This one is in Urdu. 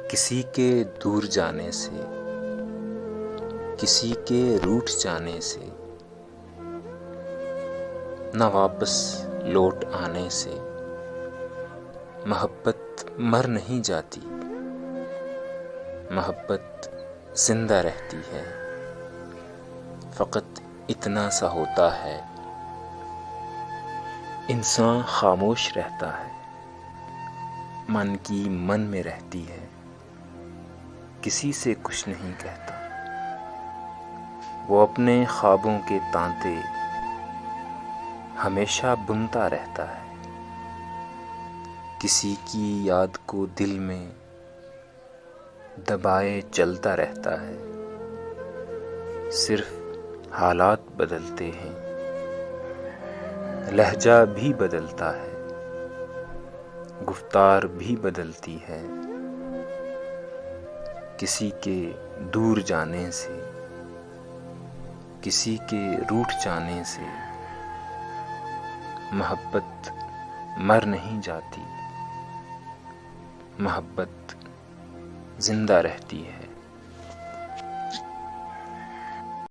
کسی کے دور جانے سے، کسی کے روٹھ جانے سے، نہ واپس لوٹ آنے سے محبت مر نہیں جاتی، محبت زندہ رہتی ہے۔ فقط اتنا سا ہوتا ہے، انسان خاموش رہتا ہے، من کی من میں رہتی ہے، کسی سے کچھ نہیں کہتا۔ وہ اپنے خوابوں کے تانتے ہمیشہ بنتا رہتا ہے، کسی کی یاد کو دل میں دبائے چلتا رہتا ہے۔ صرف حالات بدلتے ہیں، لہجہ بھی بدلتا ہے، گفتار بھی بدلتی ہے۔ کسی کے دور جانے سے، کسی کے روٹھ جانے سے محبت مر نہیں جاتی، محبت زندہ رہتی ہے۔